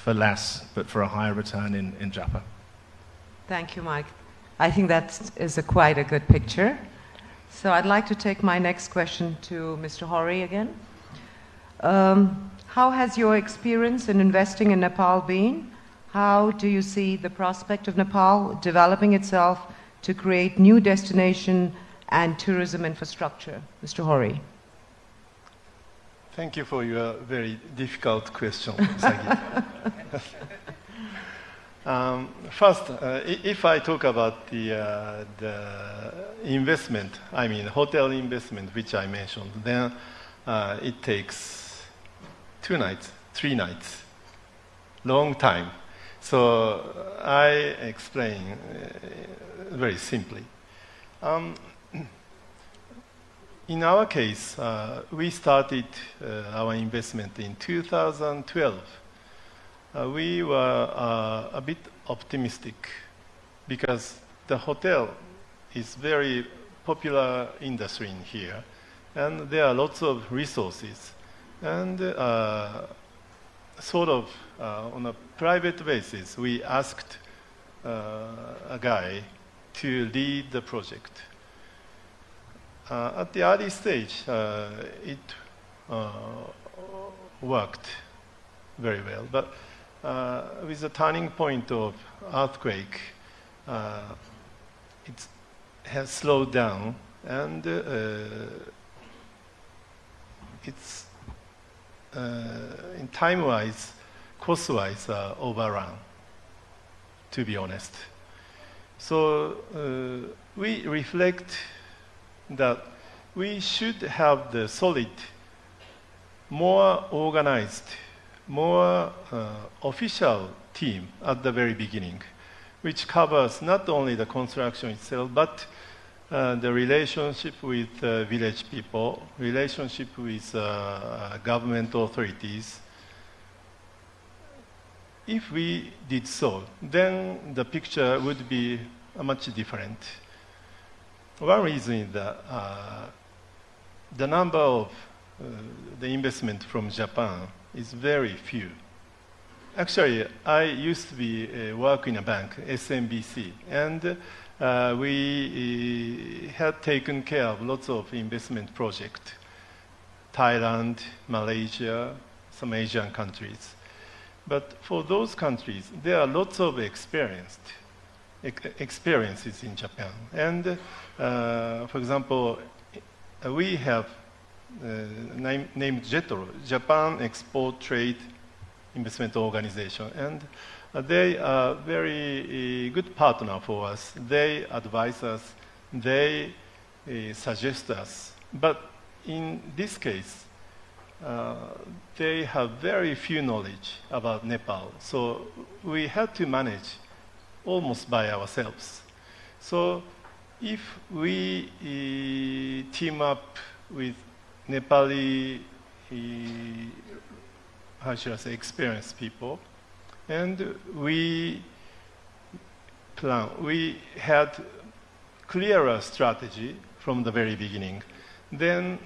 for less, but for a higher return in Japan. Thank you, Mike. I think that is quite a good picture. So I'd like to take my next question to Mr. Hori again. How has your experience in investing in Nepal been? How do you see the prospect of Nepal developing itself to create new destination and tourism infrastructure? Mr. Hori. Thank you for your very difficult question, Sagi. First, if I talk about the investment, I mean hotel investment, which I mentioned, then it takes 2 nights, 3 nights, long time. So I explain very simply. In our case, we started our investment in 2012. We were a bit optimistic because the hotel is very popular industry in here, and there are lots of resources. And sort of on a private basis, we asked a guy to lead the project. At the early stage, it worked very well, but with the turning point of earthquake, it has slowed down, and it's in time-wise, cost-wise, overrun, to be honest. So we reflect that we should have the solid, more organized, more official team at the very beginning, which covers not only the construction itself, but the relationship with village people, relationship with government authorities. If we did so, then the picture would be much different. One reason is that the number of the investment from Japan is very few. Actually, I used to be work in a bank, SMBC, and we had taken care of lots of investment projects, Thailand, Malaysia, some Asian countries. But for those countries, there are lots of experiences in Japan. And for example, we have named JETRO, Japan Export Trade Investment Organization, and they are very good partner for us. They advise us, they suggest us. But in this case, they have very few knowledge about Nepal. So we had to manage almost by ourselves. So if we team up with Nepali, how should I say, experienced people, and we had clearer strategy from the very beginning, then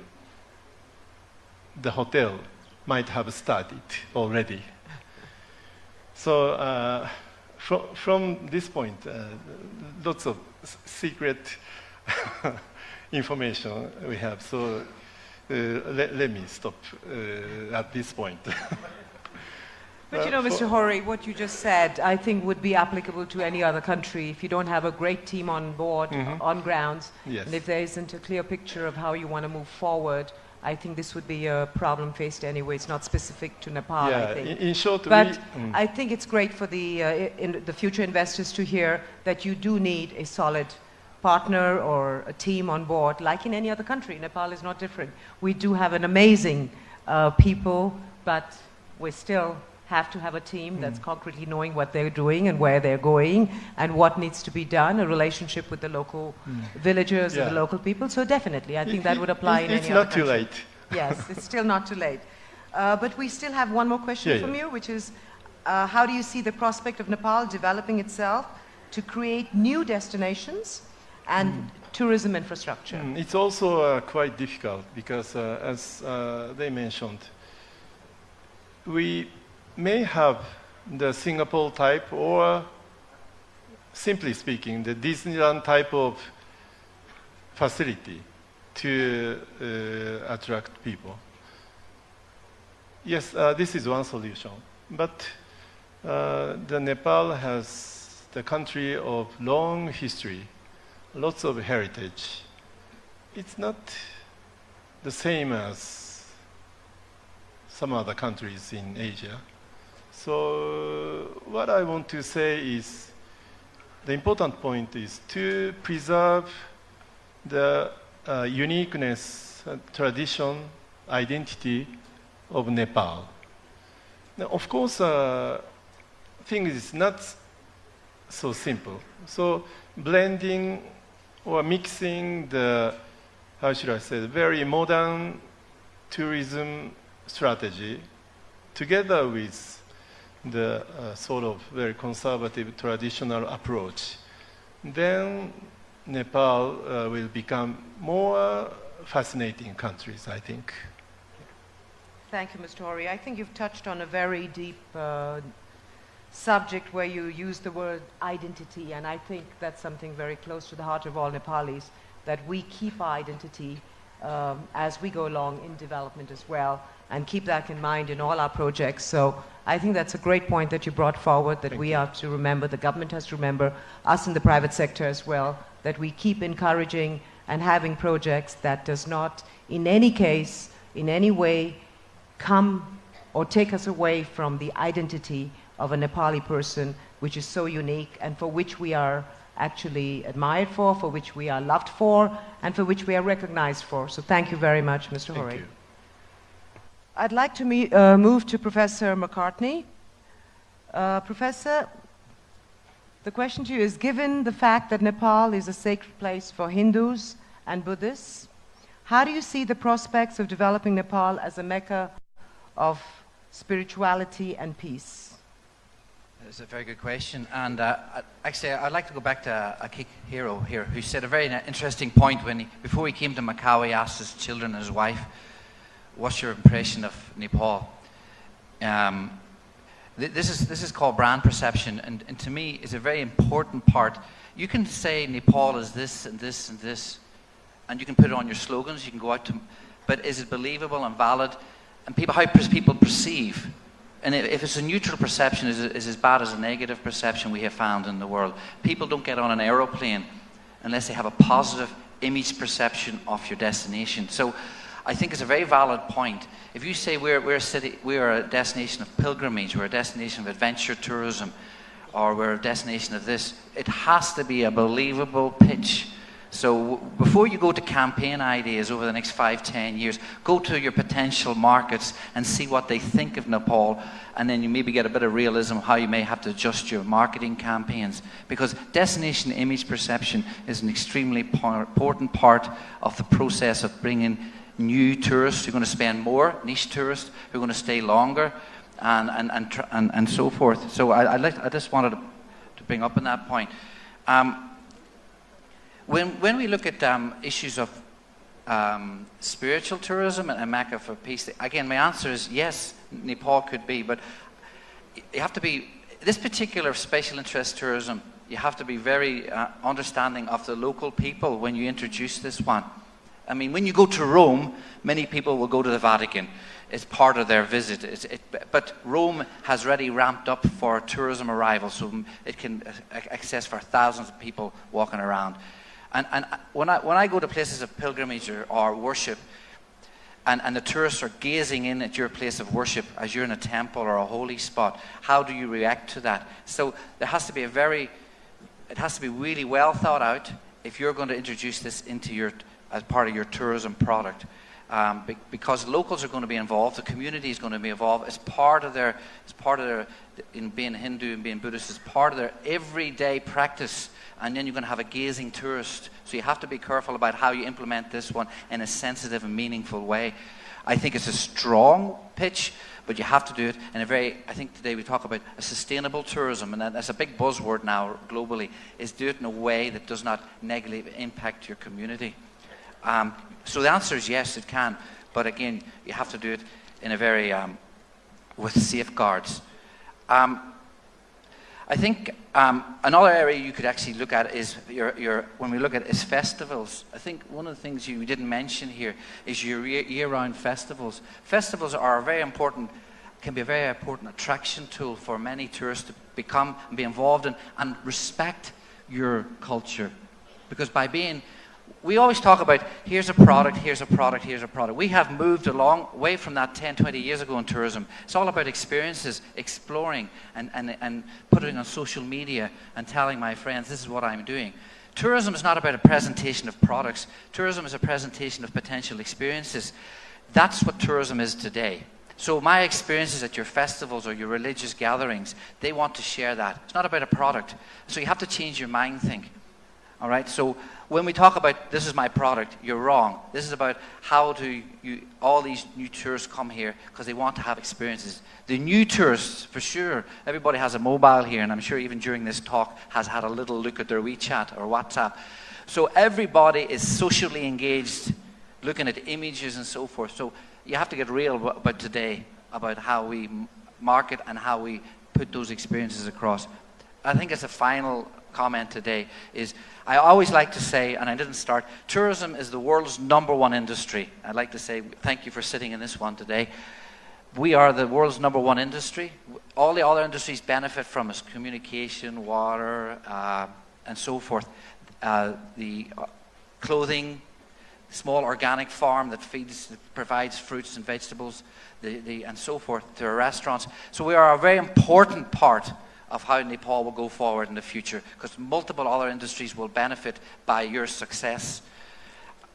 the hotel might have started already. So from this point, lots of secret information we have. So let me stop at this point. But you know, Mr. Hori, what you just said, I think would be applicable to any other country. If you don't have a great team on board, on grounds, yes. And if there isn't a clear picture of how you want to move forward, I think this would be a problem faced anyway. It's not specific to Nepal, yeah, I think. In short, but I think it's great for the future investors to hear that you do need a solid partner or a team on board, like in any other country. Nepal is not different. We do have an amazing people, but we still have to have a team that's concretely knowing what they're doing and where they're going and what needs to be done, a relationship with the local villagers and the local people. So definitely, I think that would apply in any other country. It's not too late. Yes, it's still not too late. But we still have one more question from you, which is, how do you see the prospect of Nepal developing itself to create new destinations and tourism infrastructure? It's also quite difficult because, as they mentioned, we may have the Singapore type, or simply speaking, the Disneyland type of facility to attract people. Yes, this is one solution. But the Nepal has the country of long history, lots of heritage. It's not the same as some other countries in Asia. So what I want to say is, the important point is to preserve the uniqueness, tradition, identity of Nepal. Now, of course, things is not so simple. So blending or mixing the, how should I say, the very modern tourism strategy together with the sort of very conservative traditional approach, then Nepal will become more fascinating countries, I think. Thank you, Mr. Hori. I think you've touched on a very deep subject where you use the word identity, and I think that's something very close to the heart of all Nepalis, that we keep our identity as we go along in development as well, and keep that in mind in all our projects. So I think that's a great point that you brought forward, that we have to remember, the government has to remember, us in the private sector as well, that we keep encouraging and having projects that does not, in any case, in any way, come or take us away from the identity of a Nepali person, which is so unique and for which we are actually admired for which we are loved for, and for which we are recognized for. So thank you very much, Mr. Hori. Thank you. I'd like to move to Professor McCartney. Professor, the question to you is, given the fact that Nepal is a sacred place for Hindus and Buddhists, how do you see the prospects of developing Nepal as a mecca of spirituality and peace? It's a very good question, and actually I'd like to go back to a Kik hero here who said a very interesting point when before he came to Macau, he asked his children and his wife, what's your impression of Nepal? This is called brand perception, and to me it's a very important part. You can say Nepal is this and this and this, and you can put it on your slogans, you can go out to, but is it believable and valid? And how people perceive. And if it's a neutral perception, is as bad as a negative perception we have found in the world. People don't get on an aeroplane unless they have a positive image perception of your destination. So I think it's a very valid point. If you say we're a destination of pilgrimage, we're a destination of adventure tourism, or we're a destination of this, it has to be a believable pitch. So before you go to campaign ideas over the next 5-10 years, go to your potential markets and see what they think of Nepal, and then you maybe get a bit of realism how you may have to adjust your marketing campaigns. Because destination image perception is an extremely important part of the process of bringing new tourists who are going to spend more, niche tourists who are going to stay longer, and so forth. So I just wanted to bring up on that point. When we look at issues of spiritual tourism and a mecca for peace, again, my answer is yes, Nepal could be, but you have to be, this particular special interest tourism, you have to be very understanding of the local people when you introduce this one. I mean, when you go to Rome, many people will go to the Vatican. It's part of their visit. But Rome has already ramped up for tourism arrivals, so it can access for thousands of people walking around. And when I go to places of pilgrimage or worship, and the tourists are gazing in at your place of worship as you're in a temple or a holy spot, how do you react to that? So there has to be it has to be really well thought out if you're going to introduce this into as part of your tourism product. Because locals are going to be involved, the community is going to be involved. It's part of their, in being Hindu and being Buddhist, it's part of their everyday practice. And then you're going to have a gazing tourist. So you have to be careful about how you implement this one in a sensitive and meaningful way. I think it's a strong pitch, but you have to do it in a very, I think today we talk about a sustainable tourism, and that's a big buzzword now globally, is do it in a way that does not negatively impact your community. So the answer is yes, it can, but again, you have to do it in a very, with safeguards. I think another area you could actually look at is when we look at is festivals. I think one of the things you didn't mention here is your year-round festivals. Festivals are very important, can be a very important attraction tool for many tourists to become and be involved in and respect your culture. Because by being, we always talk about here's a product, here's a product, here's a product. We have moved a long way from that 10, 20 years ago in tourism. It's all about experiences, exploring and putting on social media and telling my friends this is what I'm doing. Tourism is not about a presentation of products. Tourism is a presentation of potential experiences. That's what tourism is today. So my experiences at your festivals or your religious gatherings, they want to share that. It's not about a product. So you have to change your mind think. All right? So when we talk about this is my product, you're wrong. This is about how do all these new tourists come here because they want to have experiences. The new tourists, for sure, everybody has a mobile here, and I'm sure even during this talk has had a little look at their WeChat or WhatsApp. So everybody is socially engaged, looking at images and so forth. So you have to get real about today, about how we market and how we put those experiences across. I think as a final comment today is, I always like to say, and I didn't start, tourism is the world's #1 industry. I'd like to say thank you for sitting in this one today. We are the world's #1 industry. All the other industries benefit from us, communication, water, and so forth. The clothing, small organic farm that provides fruits and vegetables, and so forth to our restaurants. So we are a very important part of how Nepal will go forward in the future, because multiple other industries will benefit by your success.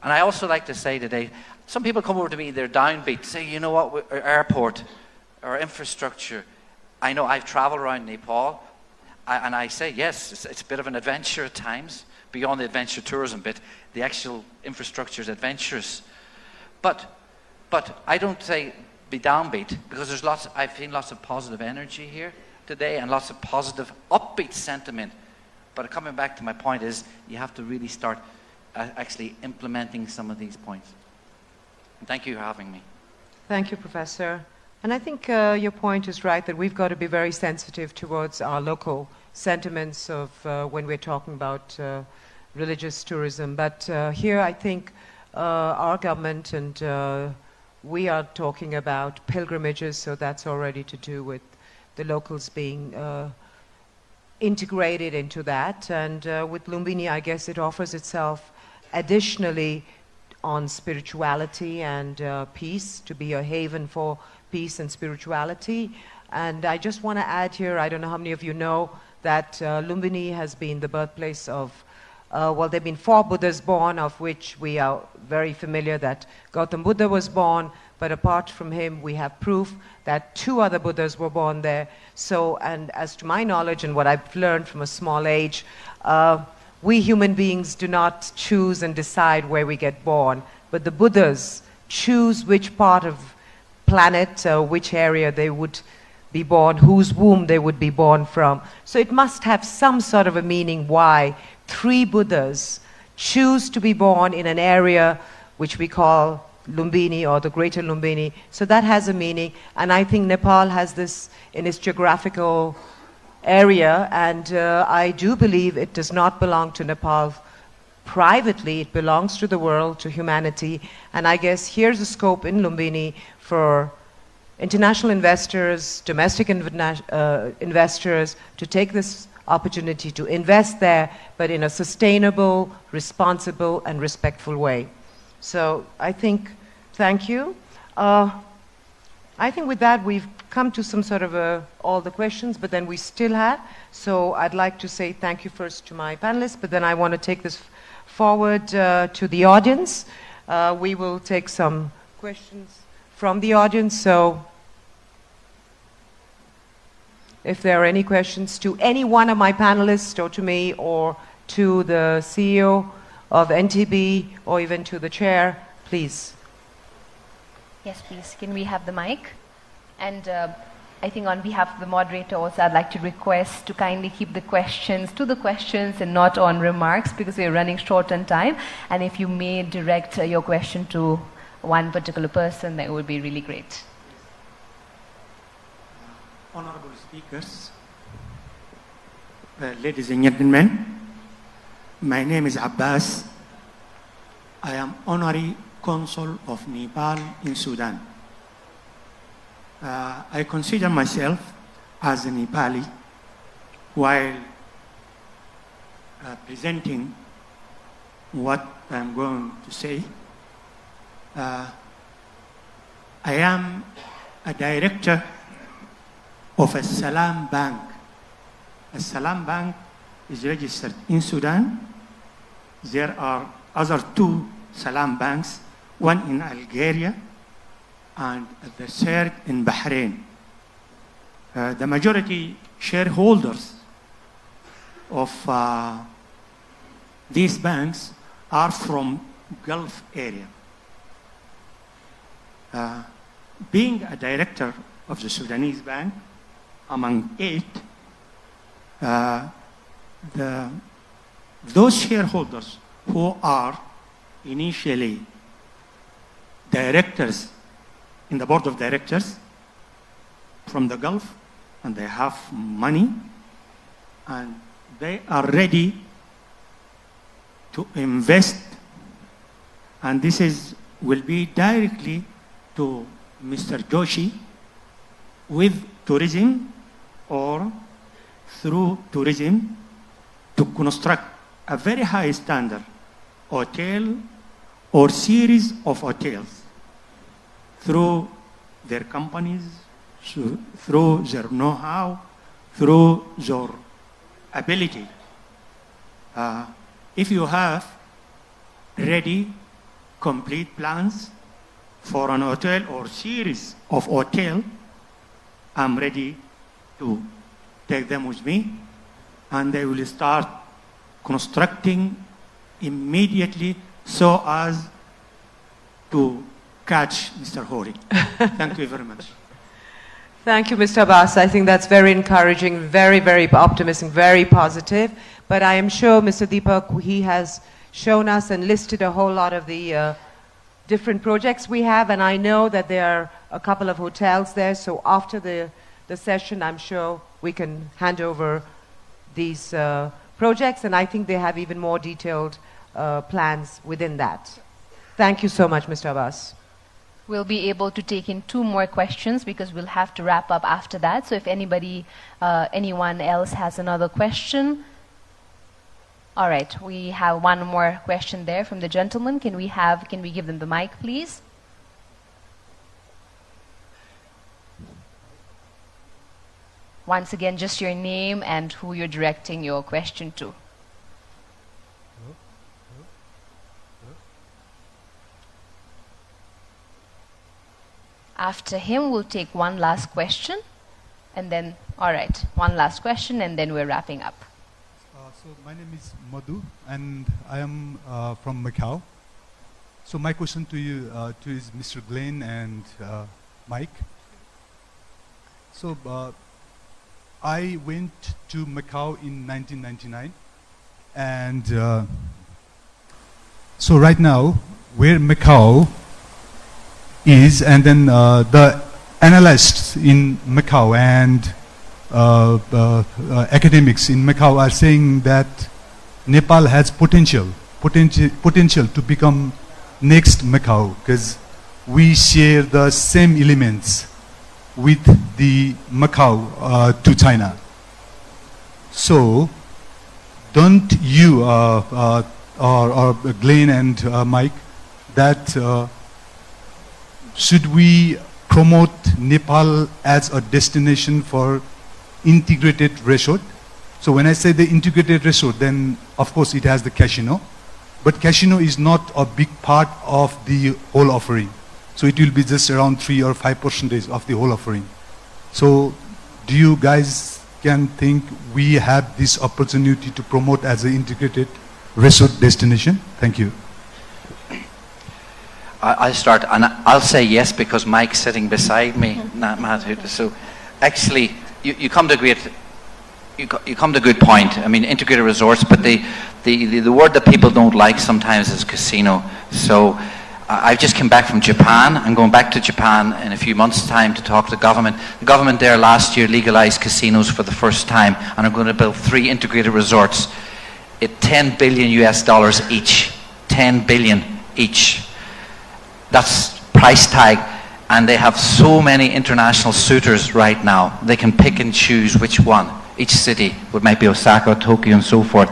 And I also like to say today, some people come over to me, they're downbeat, say, you know what, our airport, our infrastructure, I know I've traveled around Nepal, and I say, yes, it's a bit of an adventure at times, beyond the adventure tourism bit, the actual infrastructure is adventurous. But I don't say be downbeat, because I've seen lots of positive energy here today and lots of positive, upbeat sentiment. But coming back to my point is, you have to really start actually implementing some of these points. And thank you for having me. Thank you, Professor. And I think your point is right, that we've got to be very sensitive towards our local sentiments of when we're talking about religious tourism. But here I think our government and we are talking about pilgrimages, so that's already to do with the locals being integrated into that. And with Lumbini, I guess it offers itself additionally on spirituality and peace, to be a haven for peace and spirituality. And I just want to add here, I don't know how many of you know, that Lumbini has been the birthplace of, well, there have been 4 Buddhas born, of which we are very familiar that Gautam Buddha was born, but apart from him, we have proof that 2 other Buddhas were born there. So, and as to my knowledge and what I've learned from a small age, we human beings do not choose and decide where we get born, but the Buddhas choose which part of planet, which area they would be born, whose womb they would be born from. So it must have some sort of a meaning why 3 Buddhas choose to be born in an area which we call Lumbini or the Greater Lumbini. So that has a meaning, and I think Nepal has this in its geographical area, and I do believe it does not belong to Nepal privately, it belongs to the world, to humanity, and I guess here's a scope in Lumbini for international investors, domestic investors to take this opportunity to invest there, but in a sustainable, responsible, and respectful way. So I think, thank you. I think with that we've come to some sort of all the questions, but then we still have. So I'd like to say thank you first to my panelists, but then I want to take this forward to the audience. We will take some questions from the audience. So if there are any questions to any one of my panelists or to me or to the CEO of NTB or even to the chair, please. Yes, please. Can we have the mic? And I think on behalf of the moderator also, I'd like to request to kindly keep the questions to the questions and not on remarks, because we're running short on time. And if you may direct your question to one particular person, that would be really great. honorable speakers, ladies and gentlemen, my name is Abbas. I am honorary consul of Nepal in Sudan. I consider myself as a Nepali while presenting what I'm going to say. I am a director of a Salam Bank. A Salam Bank is registered in Sudan. There are other two Salam banks, one in Algeria and the third in Bahrain. The majority shareholders of these banks are from Gulf area. Being a director of the Sudanese bank, among 8, those shareholders who are initially directors in the board of directors from the Gulf, and they have money, and they are ready to invest, and this will be directly to Mr. Joshi with tourism or through tourism to construct a very high standard hotel or series of hotels through their companies, through their know-how, through their ability. If you have ready, complete plans for an hotel or series of hotel, I'm ready to take them with me, and they will start constructing immediately so as to catch Mr. Hori. Thank you very much. Thank you, Mr. Abbas. I think that's very encouraging, very, very optimistic, very positive. But I am sure Mr. Deepak, he has shown us and listed a whole lot of the different projects we have, and I know that there are a couple of hotels there, so after the session, I'm sure we can hand over these projects, and I think they have even more detailed plans within that. Thank you so much, Mr. Abbas. We'll be able to take in 2 more questions because we'll have to wrap up after that. So if anyone else has another question. All right, we have one more question there from the gentleman. Can we give them the mic, please? Once again, just your name and who you're directing your question to. After him, we'll take one last question, and then, all right, one last question, and then we're wrapping up. So my name is Madhu, and I am from Macau. So my question to you is Mr. Glenn and Mike. So I went to Macau in 1999, and so right now, where Macau is, and then the analysts in Macau and academics in Macau are saying that Nepal has potential to become next Macau, because we share the same elements with the Macau to China. So don't you or Glenn and Mike, that should we promote Nepal as a destination for integrated resort? So when I say the integrated resort, then of course it has the casino, but casino is not a big part of the whole offering. So it will be just around 3 or 5% of the whole offering. So do you guys can think we have this opportunity to promote as an integrated resort destination? Thank you. I'll start, and I'll say yes because Mike's sitting beside me, Matt. So actually, you come to a good point. I mean, integrated resorts, but the word that people don't like sometimes is casino. So I've just come back from Japan. I'm going back to Japan in a few months' time to talk to the government. The government there last year legalized casinos for the first time, and are going to build 3 integrated resorts at $10 billion each. 10 billion each. That's price tag. And they have so many international suitors right now. They can pick and choose which one. Each city, it might be Osaka, Tokyo, and so forth.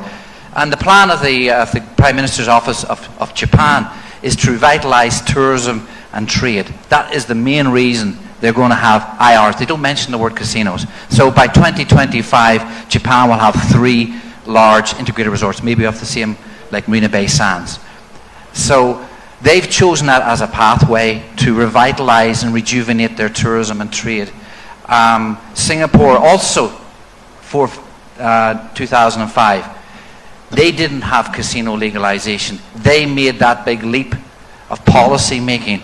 And the plan of the Prime Minister's Office of Japan is to revitalize tourism and trade. That is the main reason they're going to have IRs. They don't mention the word casinos. So by 2025, Japan will have 3 large integrated resorts, maybe off the same like Marina Bay Sands. So they've chosen that as a pathway to revitalize and rejuvenate their tourism and trade. Singapore also, for 2005, they didn't have casino legalization. They made that big leap of policy making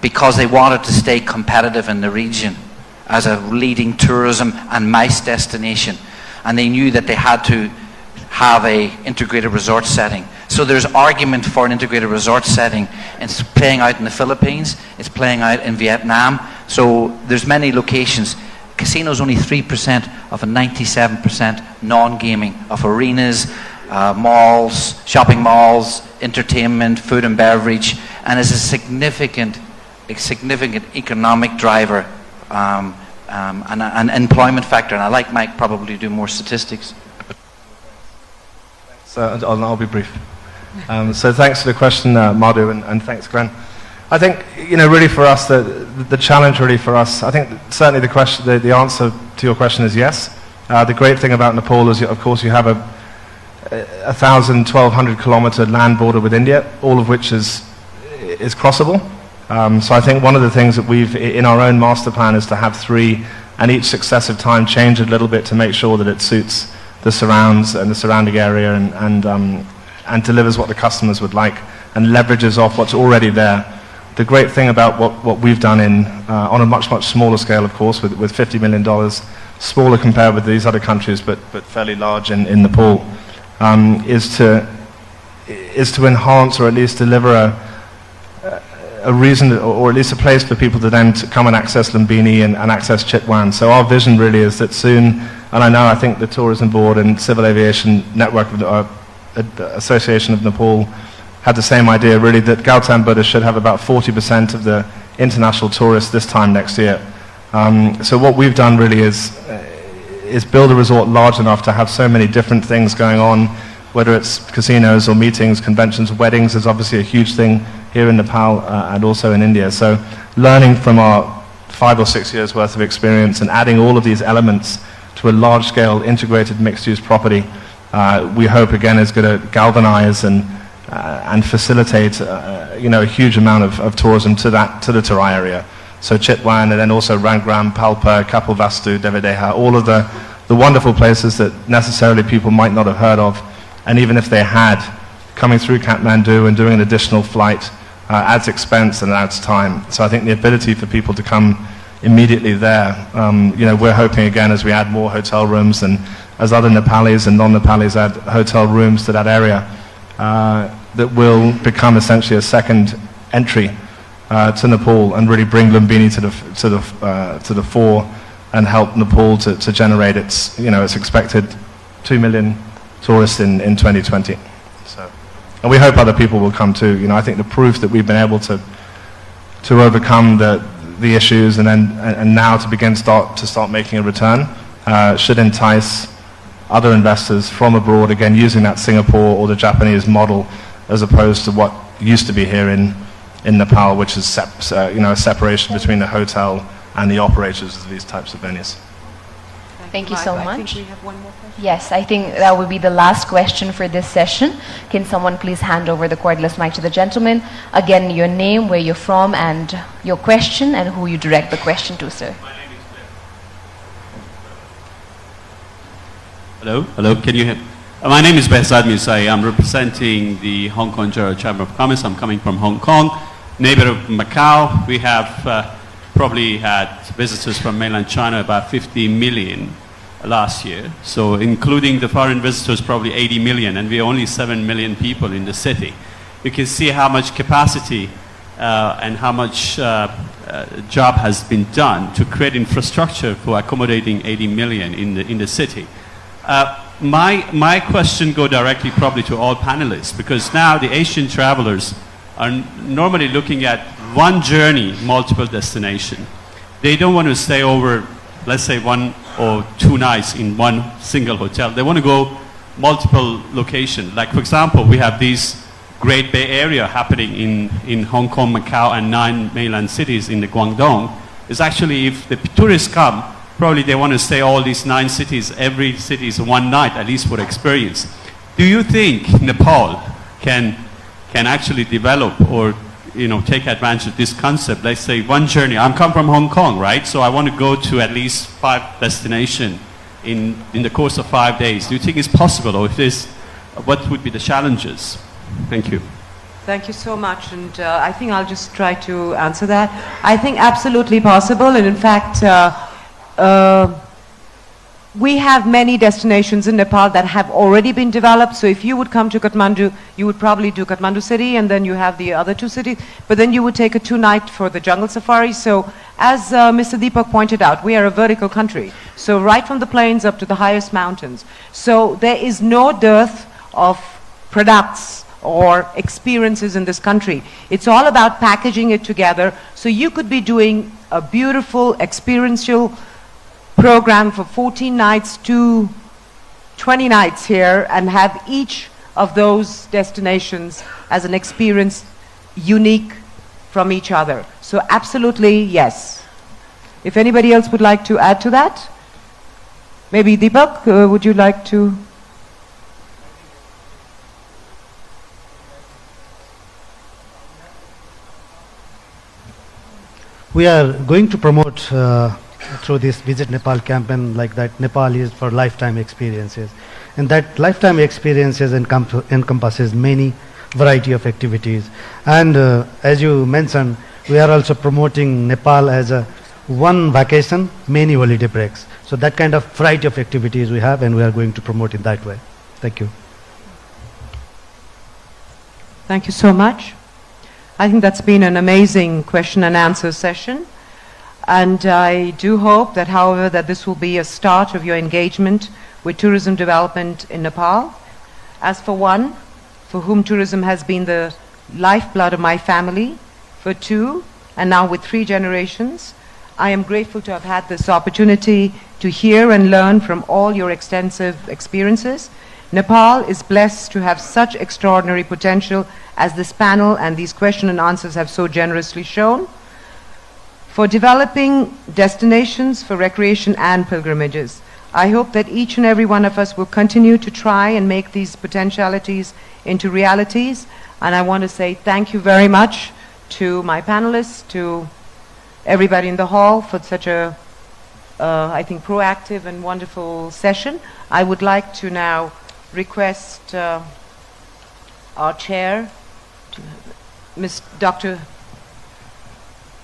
because they wanted to stay competitive in the region as a leading tourism and MICE destination. And they knew that they had to have a integrated resort setting. So there's argument for an integrated resort setting. It's playing out in the Philippines, it's playing out in Vietnam. So there's many locations. Casinos only 3% of a 97% non-gaming of arenas, malls, shopping malls, entertainment, food and beverage, and is a significant economic driver and an employment factor. And I'd like Mike probably to do more statistics. So I'll be brief. So thanks for the question, Madhu, and thanks, Glenn. I think, really for us, the challenge really for us, I think certainly the question, the answer to your question is yes. The great thing about Nepal is, of course, you have a 1,200 kilometer land border with India, all of which is crossable. So I think one of the things that we've, in our own master plan, is to have 3, and each successive time change it a little bit to make sure that it suits the surrounds and the surrounding area and delivers what the customers would like and leverages off what's already there. The great thing about what we've done on a much, much smaller scale, of course, with $50 million, smaller compared with these other countries, but fairly large in Nepal, is to enhance or at least deliver a reason, or at least a place for people to then come and access Lumbini and access Chitwan. So our vision really is that soon, and I think the Tourism Board and Civil Aviation Network Association of Nepal had the same idea, really, that Gautam Buddha should have about 40% of the international tourists this time next year. So what we've done really is build a resort large enough to have so many different things going on, whether it's casinos or meetings, conventions, weddings is obviously a huge thing here in Nepal and also in India. So learning from our 5 or 6 years worth of experience and adding all of these elements to a large-scale integrated mixed-use property, we hope again is going to galvanize and facilitate a huge amount of tourism to the Terai area. So Chitwan, and then also Rangram, Palpa, Kapilvastu, Devadeha, all of the wonderful places that necessarily people might not have heard of, and even if they had, coming through Kathmandu and doing an additional flight adds expense and adds time. So I think the ability for people to come immediately there, we're hoping again as we add more hotel rooms and as other Nepalis and non-Nepalis add hotel rooms to that area, that will become essentially a second entry to Nepal and really bring Lumbini to the fore and help Nepal to generate its expected 2 million tourists in 2020. So, and we hope other people will come too. I think the proof that we've been able to overcome the issues and now to begin to start making a return should entice other investors from abroad, again using that Singapore or the Japanese model as opposed to what used to be here in Nepal, which is a separation between the hotel and the operators of these types of venues. Thank you so much. I think we have one more question. Yes, I think that will be the last question for this session. Can someone please hand over the cordless mic to the gentleman? Again, your name, where you're from, and your question, and who you direct the question to, sir. Hello, can you hear? My name is Behzad Misai. I'm representing the Hong Kong General Chamber of Commerce. I'm coming from Hong Kong, neighbor of Macau. We have probably had visitors from mainland China, about 50 million last year. So including the foreign visitors, probably 80 million, and we're only 7 million people in the city. You can see how much capacity and how much job has been done to create infrastructure for accommodating 80 million in the city. My question go directly probably to all panelists, because now the Asian travelers are normally looking at one journey, multiple destination. They don't want to stay over, let's say, 1 or 2 nights in one single hotel. They want to go multiple locations. Like, for example, we have these Great Bay Area happening in Hong Kong, Macau, and 9 mainland cities in the Guangdong. It's actually, if the tourists come, probably they want to stay all these 9 cities, every city is 1 night, at least for experience. Do you think Nepal can actually develop or take advantage of this concept? Let's say one journey. I'm come from Hong Kong, right? So I want to go to at least 5 destinations in the course of 5 days. Do you think it's possible, or if it is, what would be the challenges? Thank you. Thank you so much, and I think I'll just try to answer that. I think absolutely possible, and in fact, we have many destinations in Nepal that have already been developed. So if you would come to Kathmandu, you would probably do Kathmandu city, and then you have the other 2 cities, but then you would take a 2-night for the jungle safari. So as Mr. Deepak pointed out, we are a vertical country. So right from the plains up to the highest mountains. So there is no dearth of products or experiences in this country. It's all about packaging it together. So you could be doing a beautiful experiential program for 14 nights to 20 nights here, and have each of those destinations as an experience unique from each other. So absolutely, yes. If anybody else would like to add to that? Maybe Deepak, would you like to? We are going to promote through this Visit Nepal campaign like that Nepal is for lifetime experiences. And that lifetime experiences encompasses many variety of activities. And as you mentioned, we are also promoting Nepal as a one vacation, many holiday breaks. So that kind of variety of activities we have, and we are going to promote it that way. Thank you. Thank you so much. I think that's been an amazing question and answer session. And I do hope that, however, that this will be a start of your engagement with tourism development in Nepal. As for one, for whom tourism has been the lifeblood of my family, for 2, and now with 3 generations, I am grateful to have had this opportunity to hear and learn from all your extensive experiences. Nepal is blessed to have such extraordinary potential as this panel and these question and answers have so generously shown, for developing destinations for recreation and pilgrimages. I hope that each and every one of us will continue to try and make these potentialities into realities. And I want to say thank you very much to my panelists, to everybody in the hall for such a, I think, proactive and wonderful session. I would like to now request our chair,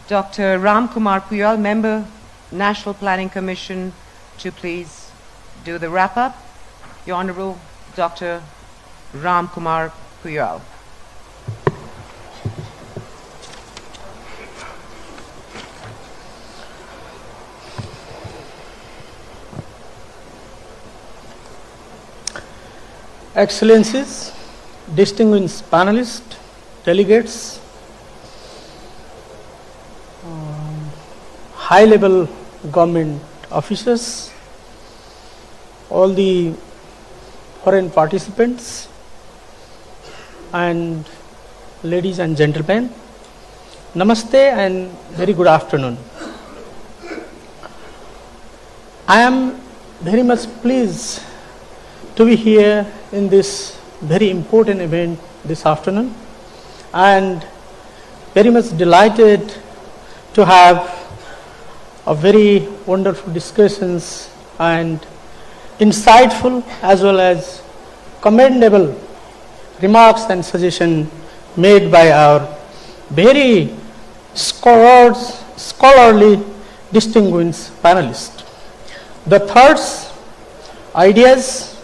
Dr. Ram Kumar Puyal, Member, National Planning Commission, to please do the wrap-up. Your Honorable Dr. Ram Kumar Puyal. Excellencies, distinguished panelists, delegates, high-level government officers, all the foreign participants, and ladies and gentlemen, namaste and very good afternoon. I am very much pleased to be here in this very important event this afternoon, and very much delighted to have a very wonderful discussions and insightful as well as commendable remarks and suggestions made by our very scholarly distinguished panelists. The thoughts, ideas,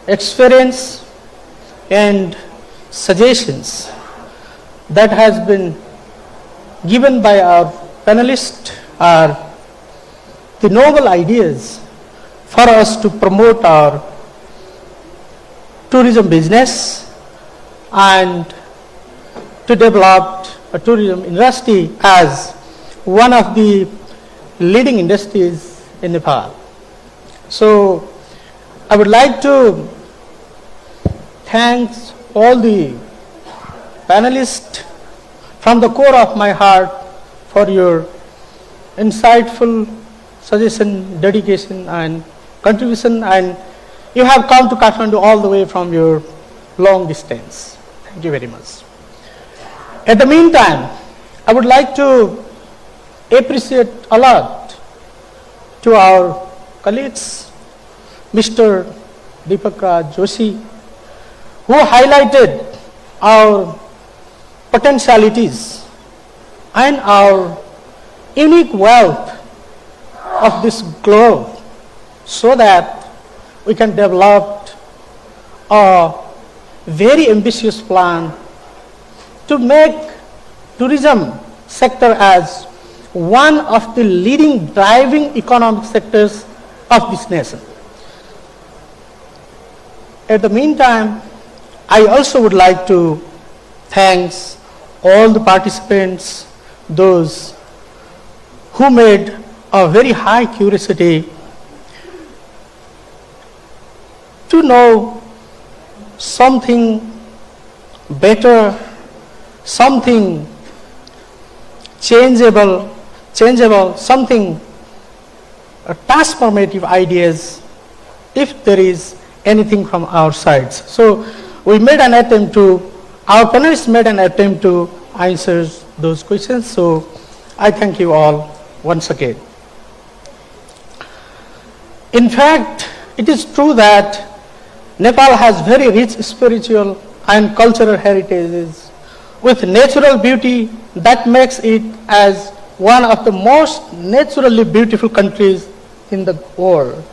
experience and suggestions that has been given by our panelists are the noble ideas for us to promote our tourism business and to develop a tourism industry as one of the leading industries in Nepal. So I would like to thank all the panelists from the core of my heart for your insightful suggestion, dedication and contribution, and you have come to Kathmandu all the way from your long distance. Thank you very much. At the meantime, I would like to appreciate a lot to our colleagues, Mr. Deepak Raj Joshi, who highlighted our potentialities and our unique wealth of this globe so that we can develop a very ambitious plan to make tourism sector as one of the leading driving economic sectors of this nation. At the meantime, I also would like to thank all the participants, those who made a very high curiosity to know something better, something changeable, something transformative ideas if there is anything from our sides. So we made an attempt to, our panelists made an attempt to answer those questions. So I thank you all once again. In fact, it is true that Nepal has very rich spiritual and cultural heritages with natural beauty that makes it as one of the most naturally beautiful countries in the world.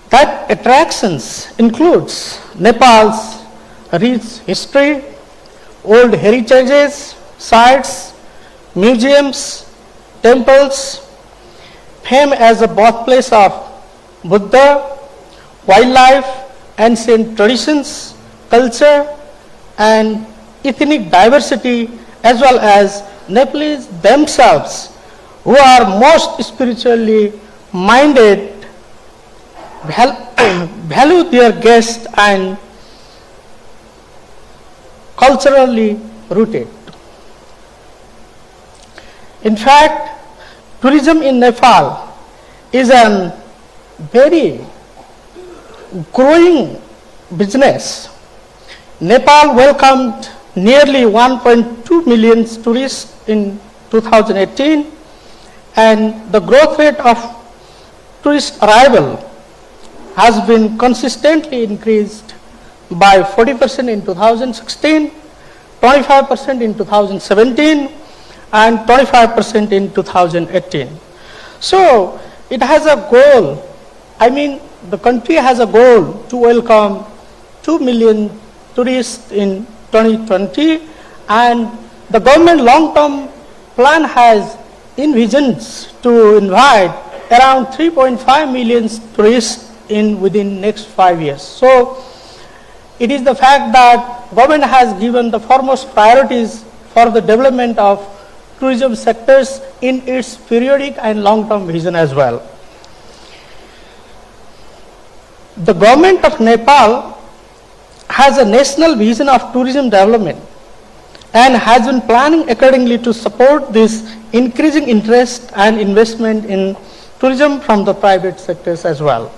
That attractions includes Nepal's rich history, old heritages, sites, museums, temples, fame as a birthplace of Buddha, wildlife, ancient traditions, culture, and ethnic diversity, as well as Nepalese themselves, who are most spiritually minded, value their guests and culturally rooted. In fact, tourism in Nepal is a very growing business. Nepal welcomed nearly 1.2 million tourists in 2018, and the growth rate of tourist arrival has been consistently increased by 40% in 2016, 25% in 2017, and 25% in 2018. So it has a goal, the country has a goal to welcome 2 million tourists in 2020, and the government long-term plan has envisions to invite around 3.5 million tourists within next 5 years. So it is the fact that government has given the foremost priorities for the development of tourism sectors in its periodic and long-term vision as well. The government of Nepal has a national vision of tourism development and has been planning accordingly to support this increasing interest and investment in tourism from the private sectors as well.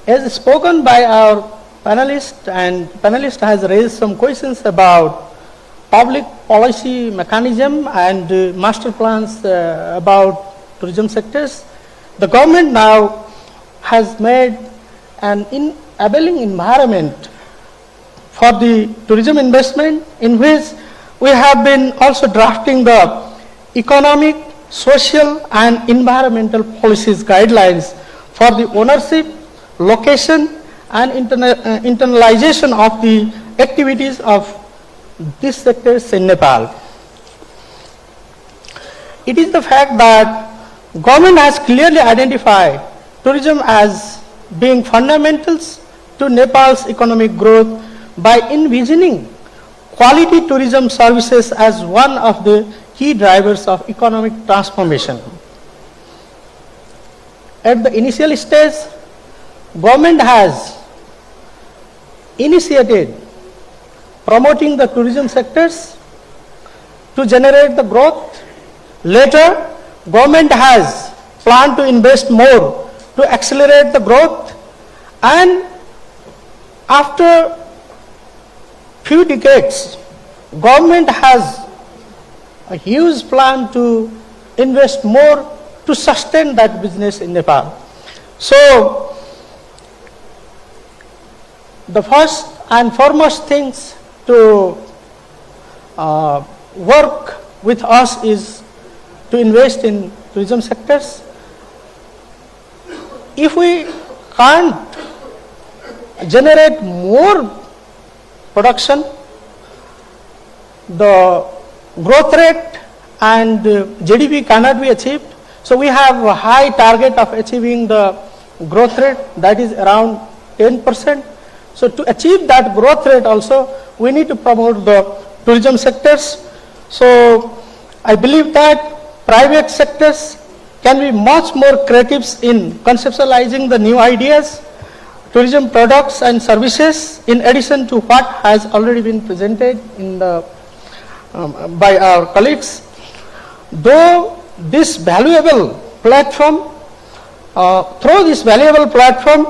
As spoken by our panelist, and panelist has raised some questions about public policy mechanism and master plans about tourism sectors. The government now has made an enabling environment for the tourism investment, in which we have been also drafting the economic, social and environmental policies guidelines for the ownership, location and internalization of the activities of these sectors in Nepal. It is the fact that government has clearly identified tourism as being fundamentals to Nepal's economic growth by envisioning quality tourism services as one of the key drivers of economic transformation. At the initial stage, government has initiated promoting the tourism sectors to generate the growth. Later, government has planned to invest more to accelerate the growth, and after few decades, government has a huge plan to invest more to sustain that business in Nepal. So, the first and foremost things to work with us is to invest in tourism sectors. If we can't generate more production, the growth rate and GDP cannot be achieved. So we have a high target of achieving the growth rate, that is around 10%. So to achieve that growth rate also, we need to promote the tourism sectors. So I believe that private sectors can be much more creative in conceptualizing the new ideas, tourism products and services, in addition to what has already been presented in the, by our colleagues. Though this valuable platform, through this valuable platform,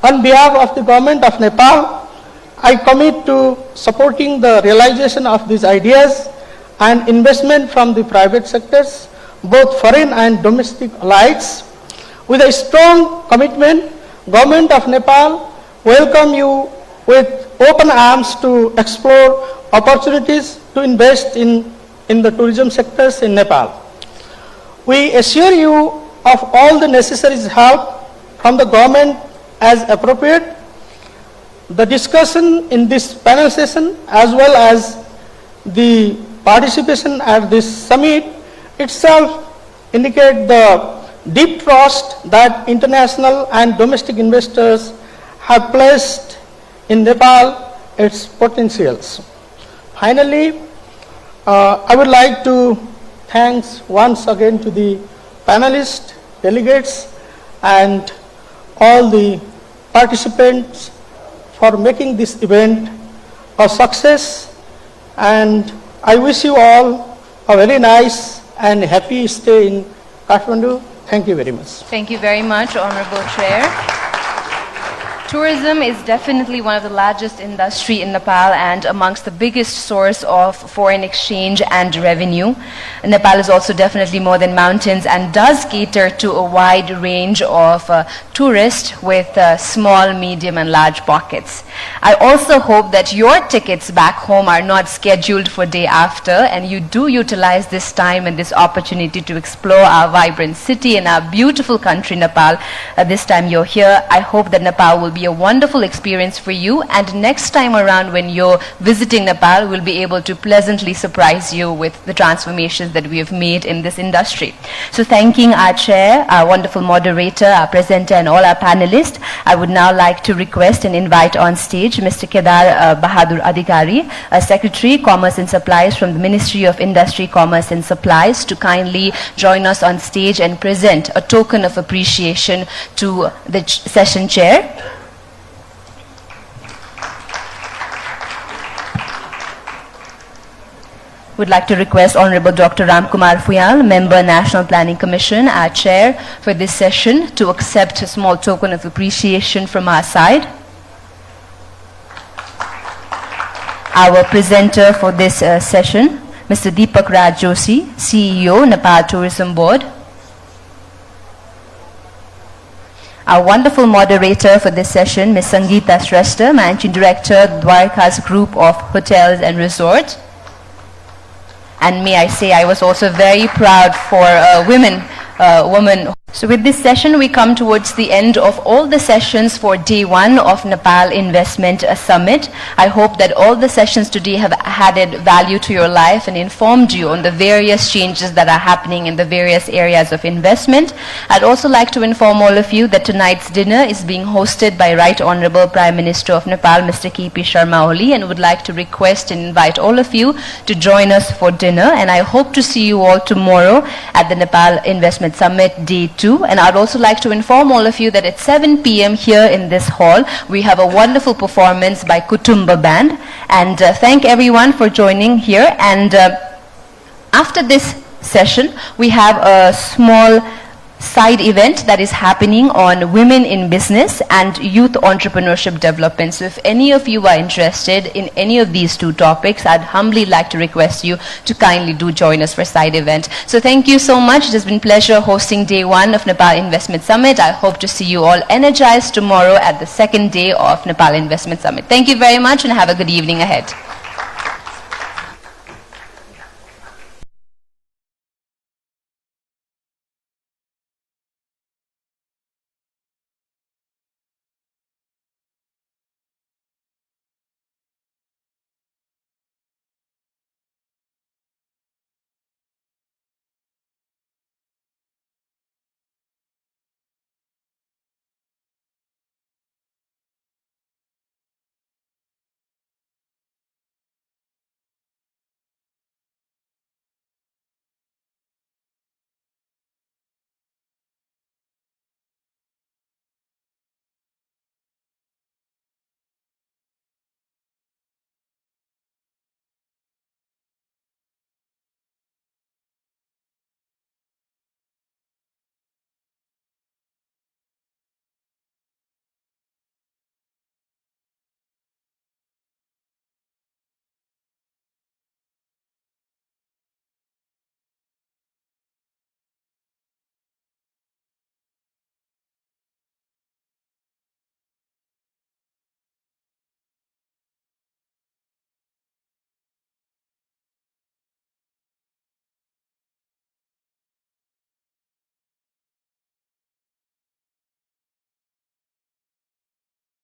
on behalf of the government of Nepal, I commit to supporting the realization of these ideas and investment from the private sectors, both foreign and domestic alike. With a strong commitment, Government of Nepal welcome you with open arms to explore opportunities to invest in the tourism sectors in Nepal. We assure you of all the necessary help from the government as appropriate. The discussion in this panel session as well as the participation at this summit itself indicate the deep trust that international and domestic investors have placed in Nepal, its potentials. Finally, I would like to thank once again to the panelists, delegates, and all the participants for making this event a success, and I wish you all a very nice and happy stay in Kathmandu. Thank you very much. Thank you very much, Honorable Chair. Tourism is definitely one of the largest industry in Nepal and amongst the biggest source of foreign exchange and revenue. Nepal is also definitely more than mountains and does cater to a wide range of tourists with small, medium and large pockets. I also hope that your tickets back home are not scheduled for day after and you do utilize this time and this opportunity to explore our vibrant city and our beautiful country, Nepal. This time you're here. I hope that Nepal will be a wonderful experience for you, and next time around when you're visiting Nepal, we'll be able to pleasantly surprise you with the transformations that we have made in this industry. So thanking our chair, our wonderful moderator, our presenter and all our panelists, I would now like to request and invite on stage Mr. Kedar Bahadur Adhikari, Secretary, Commerce and Supplies from the Ministry of Industry, Commerce and Supplies, to kindly join us on stage and present a token of appreciation to the session chair. Would like to request Honorable Dr. Ramkumar Fuyal, Member, National Planning Commission, our chair for this session, to accept a small token of appreciation from our side. Our presenter for this session, Mr. Deepak Raj Joshi, CEO, Nepal Tourism Board. Our wonderful moderator for this session, Ms. Sangeeta Shrestha, Managing Director, Dwarka's Group of Hotels and Resorts. And may I say, I was also very proud for a woman So with this session, we come towards the end of all the sessions for day 1 of Nepal Investment Summit. I hope that all the sessions today have added value to your life and informed you on the various changes that are happening in the various areas of investment. I'd also like to inform all of you that tonight's dinner is being hosted by Right Honorable Prime Minister of Nepal, Mr. K.P. Sharma Oli, and would like to request and invite all of you to join us for dinner. And I hope to see you all tomorrow at the Nepal Investment Summit Day 2. And I'd also like to inform all of you that at 7 p.m. here in this hall, we have a wonderful performance by Kutumba Band. And thank everyone for joining here. And after this session, we have a small side event that is happening on women in business and youth entrepreneurship development. So if any of you are interested in any of these 2 topics, I'd humbly like to request you to kindly do join us for side event. So thank you so much. It has been a pleasure hosting day 1 of Nepal Investment Summit. I hope to see you all energized tomorrow at the second day of Nepal Investment Summit. Thank you very much and have a good evening ahead.